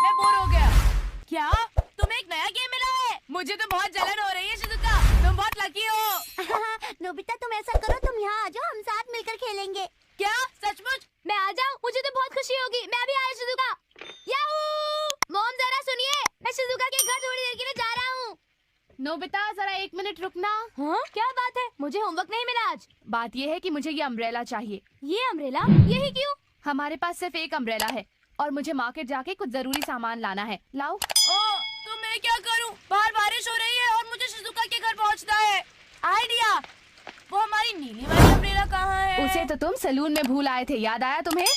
मैं बोर हो गया। क्या तुम्हें एक नया गेम मिला है? मुझे तो बहुत जलन हो रही है शिजुका, तुम बहुत लकी हो। नोबिता तुम ऐसा करो, तुम यहाँ आ जाओ, हम साथ मिलकर खेलेंगे। क्या सचमुच? मैं आ जाऊँ? मुझे तो बहुत खुशी होगी। मैं भी आया शिजुका। याहू! मॉम जरा सुनिए, मैं शिजुका के घर थोड़ी देर के लिए जा रहा हूँ। नोबिता जरा 1 मिनट रुकना। हाँ क्या बात है? मुझे होमवर्क नहीं मिला आज। बात ये है कि मुझे ये अम्ब्रेला चाहिए। ये अम्ब्रेला? यही क्यों? हमारे पास सिर्फ एक अम्ब्रेला है और मुझे मार्केट जाके कुछ जरूरी सामान लाना है। लाओ। तो मैं क्या करूं? बाहर बारिश हो रही है और मुझे शिजुका के घर पहुंचना है। आइडिया! वो हमारी नीली वाली अम्ब्रेला कहाँ है? उसे तो तुम सैलून में भूल आए थे, याद आया तुम्हें?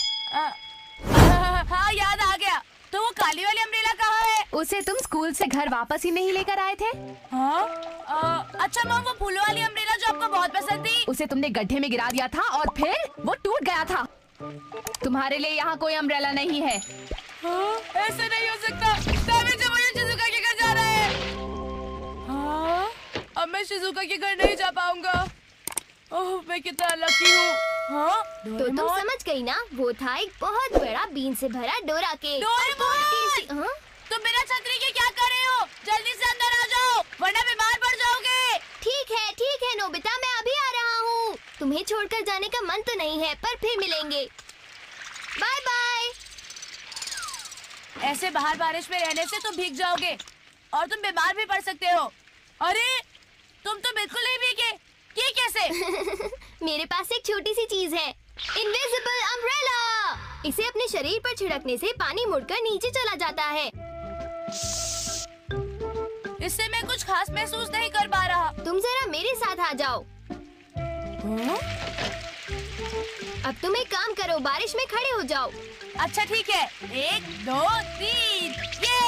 हाँ याद आ गया। तो वो काली वाली अम्ब्रेला कहाँ है? उसे तुम स्कूल से घर वापस ही नहीं लेकर आए थे? हाँ? अच्छा मॉम, वो फूलों वाली अम्ब्रेला जो आपको बहुत पसंद थी, उसे तुमने गड्ढे में गिरा दिया था और फिर वो टूट गया था। तुम्हारे लिए यहाँ कोई अम्ब्रेला नहीं है। हाँ? ऐसे नहीं हो सकता। मुझे शिजुका के घर जाना है। हाँ? अब मैं शिजुका के घर नहीं जा पाऊंगा। ओह, मैं कितना लकी हूँ। हाँ? तो तुम समझ गई ना, वो था एक बहुत बड़ा बीन से भरा डोरा केक। हाँ? तुम बिना छतरी के क्या कर रहे हो? जल्दी से अंदर आ जाओ, वरना बीमार पड़ जाओगे। ठीक है नोबिता, मैं अभी आ रहा हूँ। तुम्हें छोड़कर जाने का मन तो नहीं है, पर फिर मिलेंगे। Bye bye. ऐसे बाहर बारिश में रहने से तुम भीग जाओगे और तुम बीमार भी पड़ सकते हो। अरे तुम तो बिल्कुल नहीं भीगे। ये कैसे? मेरे पास एक छोटी सी चीज है, इनविजिबल अम्ब्रेला। इसे अपने शरीर पर छिड़कने से पानी मुड़कर नीचे चला जाता है। इससे मैं कुछ खास महसूस नहीं कर पा रहा। तुम जरा मेरे साथ आ जाओ। अब तुम एक काम करो, बारिश में खड़े हो जाओ। अच्छा ठीक है, 1 2 3 ये।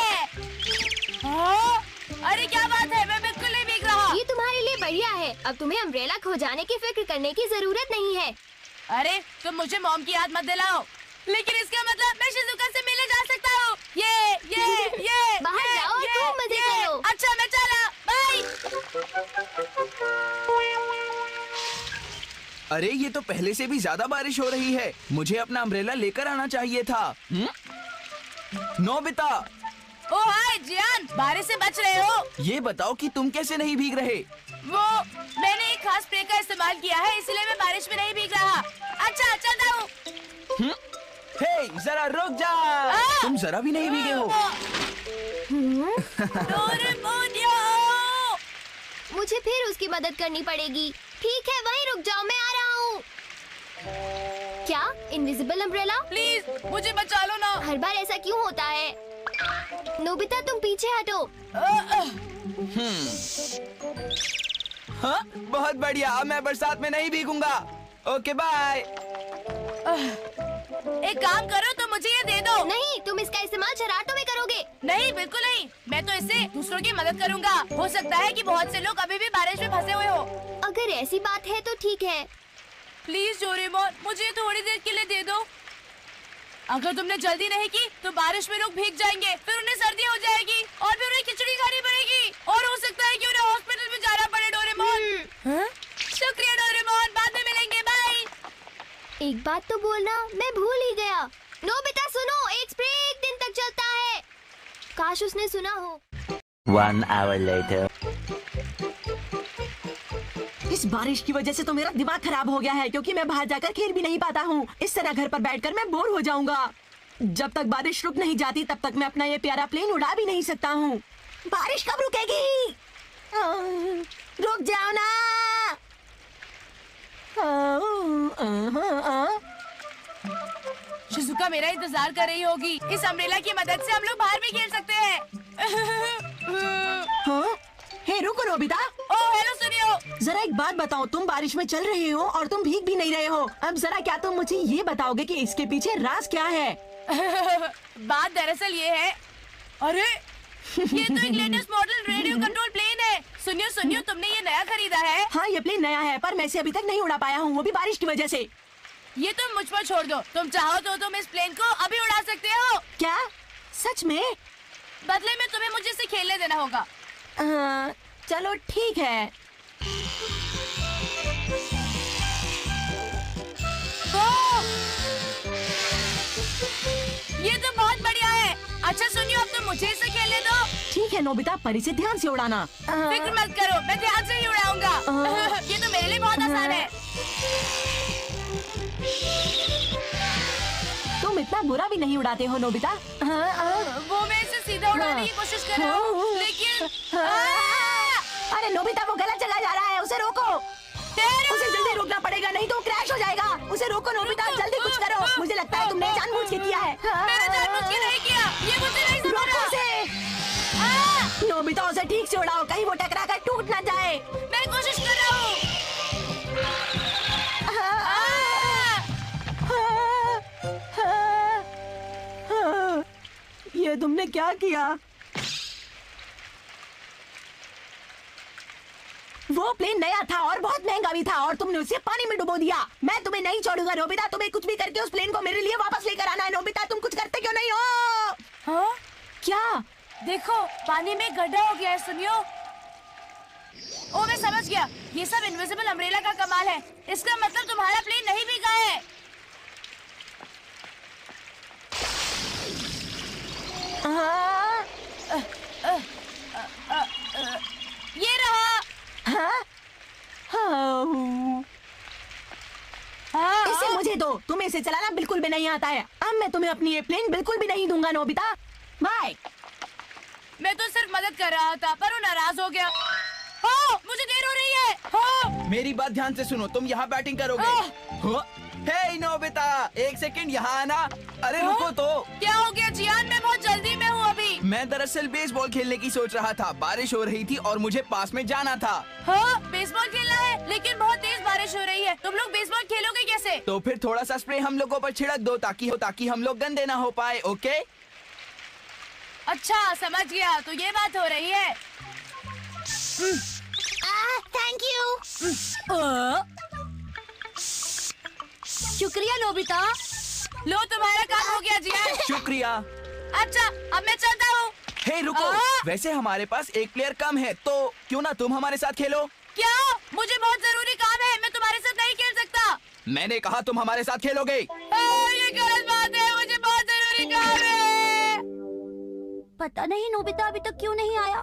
हाँ? अरे क्या बात है, मैं बिल्कुल नहीं भीग रहा। ये तुम्हारे लिए बढ़िया है। अब तुम्हें अम्ब्रेला खो जाने की फिक्र करने की जरूरत नहीं है। अरे तुम मुझे मॉम की याद मत दिलाओ। लेकिन इसका मतलब मैं शिजुका से मिलने जा सकता हूँ। ये बाहर जाओ और खूब मजे करो। अच्छा मैं चला, बाय। अरे ये तो पहले से भी ज्यादा बारिश हो रही है। मुझे अपना अम्ब्रेला लेकर आना चाहिए था। नोबिता। ओह हाय जियान, बारिश से बच रहे हो? ये बताओ कि तुम कैसे नहीं भीग रहे? वो मैंने एक खास स्प्रे का इस्तेमाल किया है, इसलिए मैं बारिश में नहीं भीग रहा। अच्छा चलता हूँ। हे जरा रुक जा। तुम जरा भी नहीं भीगे हो। डोरेमोनियो! मुझे फिर उसकी मदद करनी पड़ेगी। ठीक है, वहीं रुक जाओ, मैं आ रहा हूँ। क्या इनविजिबल अम्ब्रेला? प्लीज मुझे बचा लो ना। हर बार ऐसा क्यों होता है? नोबिता तुम पीछे हटो। हाँ? बहुत बढ़िया, अब मैं बरसात में नहीं भीगूंगा। Okay bye. एक काम करो, तो मुझे ये दे दो। नहीं, तुम इसका इस्तेमाल शरारतों में करोगे। नहीं बिल्कुल नहीं, मैं तो इससे दूसरों की मदद करूंगा। हो सकता है कि बहुत से लोग अभी भी बारिश में फंसे हुए हो। अगर ऐसी बात है तो ठीक है। प्लीज डोरेमोन, मुझे थोड़ी देर के लिए दे दो। अगर तुमने जल्दी नहीं की तो बारिश में लोग भीग जाएंगे, फिर उन्हें सर्दी हो जाएगी और फिर उन्हें खिचड़ी खानी पड़ेगी और हो सकता है कि उन्हें हॉस्पिटल में जाना पड़े। डोरेमोन। शुक्रिया डोरेमोन, बाद में मिलेंगे, बाय। एक बात तो बोलना, मैं भूल ही गया। नोबिता सुनो, एक स्प्रे 1 दिन तक चलता है। काश उसने सुना हो। 1 hour later. इस बारिश की वजह से तो मेरा दिमाग खराब हो गया है, क्योंकि मैं बाहर जाकर खेल भी नहीं पाता हूँ। इस तरह घर पर बैठकर मैं बोर हो जाऊंगा। जब तक बारिश रुक नहीं जाती तब तक मैं अपना ये प्यारा प्लेन उड़ा भी नहीं सकता हूँ। बारिश कब रुकेगी? रुक जाओ ना। शिजुका मेरा इंतजार कर रही होगी। इस अम्ब्रेला की मदद से हम लोग बाहर भी खेल सकते हैं। हाँ? हे रुको नोबिता। ओह हेलो सुनियो। जरा एक बात बताओ, तुम बारिश में चल रहे हो और तुम भीग भी नहीं रहे हो। अब जरा क्या तुम मुझे ये बताओगे कि इसके पीछे राज क्या है? बात दरअसल ये है। अरे ये तो एक latest model radio control plane है। सुनियो, तुमने ये नया खरीदा है? हाँ ये प्लेन नया है, पर मैं इसे अभी तक नहीं उड़ा पाया हूँ, वो भी बारिश की वजह से। ये तुम मुझ पर छोड़ दो। तुम चाहो तो तुम इस प्लेन को अभी उड़ा सकते हो। क्या सच में? बदले में तुम्हें मुझे इसे खेलने देना होगा। चलो ठीक है। ये तो बहुत बढ़िया है। अच्छा सुनियो, अब तो मुझे इसे खेलने दो। ठीक है नोबिता, पर इसे ध्यान से उड़ाना। फिक्र मत करो, मैं ध्यान से ही उड़ाऊंगा। ये तो मेरे लिए बहुत आसान है। तुम इतना बुरा भी नहीं उड़ाते हो नोबिता। वो मैं इसे सीधा उड़ाने की कोशिश कर रहा हूँ, लेकिन अरे नोबिता, वो गलत जगह जा रहा है, उसे रोको। उसे जल्दी रुकना पड़ेगा, नहीं तो वो क्रैश हो जाएगा। उसे रोको नोबिता, जल्दी कुछ करो। मुझे लगता है तुमने जानबूझ के किया है। मैंने जानबूझ के नहीं किया, ये मुझे नहीं समझ रोको रहा। उसे। नोबिता, उसे ठीक से उड़ाओ, कहीं वो टकरा कर टूट ना जाए। मैं कोशिश कर रहा हूँ। ये तुमने क्या किया? वो प्लेन नया था और बहुत महंगा भी था और तुमने उसे पानी में डुबो दिया। मैं तुम्हें नहीं छोड़ूंगा नोबिता, तुम्हें कुछ भी करके उस प्लेन को मेरे लिए वापस लेकर आना है। नोबिता, तुम कुछ करते क्यों नहीं हो? हाँ? क्या? देखो, पानी में गड्ढा हो गया है, सुनियो। ओ, मैं समझ गया, ये सब इनविजिबल अम्ब्रेला का कमाल है। इसका मतलब तुम्हारा प्लेन नहीं भीगा है। ये रहा। हाँ? इसे मुझे दो, तुम्हें इसे चलाना बिल्कुल भी नहीं आता है। अब मैं तुम्हें अपनी ये प्लेन बिल्कुल भी नहीं दूंगा नोबिता। बाय। मैं तो सिर्फ मदद कर रहा था, पर वो नाराज हो गया। मुझे देर हो रही है। मेरी बात ध्यान से सुनो, तुम यहाँ बैटिंग करोगे। हे नोबिता, एक सेकंड यहाँ आना। अरे रुको तो। क्या हो गया जियान? मैं बहुत जल्दी में हूँ अभी। मैं दरअसल बेसबॉल खेलने की सोच रहा था। बारिश हो रही थी और मुझे पास में जाना था। हाँ, बेसबॉल खेलना है, लेकिन बहुत तेज बारिश हो रही है। तुम लोग बेसबॉल खेलोगे कैसे? तो फिर थोड़ा सा स्प्रे हम लोगों पर छिड़क दो ताकि हम लोग गंदे ना हो पाए। ओके? अच्छा, समझ गया। तो ये बात हो रही है। Thank you. शुक्रिया नोबिता। लो, तुम्हारा काम हो गया जियान। शुक्रिया। अच्छा, अब मैं चलता हूँ। हे रुको, वैसे हमारे पास एक प्लेयर कम है, तो क्यों ना तुम हमारे साथ खेलो? क्या? मुझे बहुत जरूरी काम है, मैं तुम्हारे साथ नहीं खेल सकता। मैंने कहा तुम हमारे साथ खेलोगे। ये गलत बात है, मुझे बहुत जरूरी काम है। पता नहीं नोबिता अभी तक क्यों नहीं आया।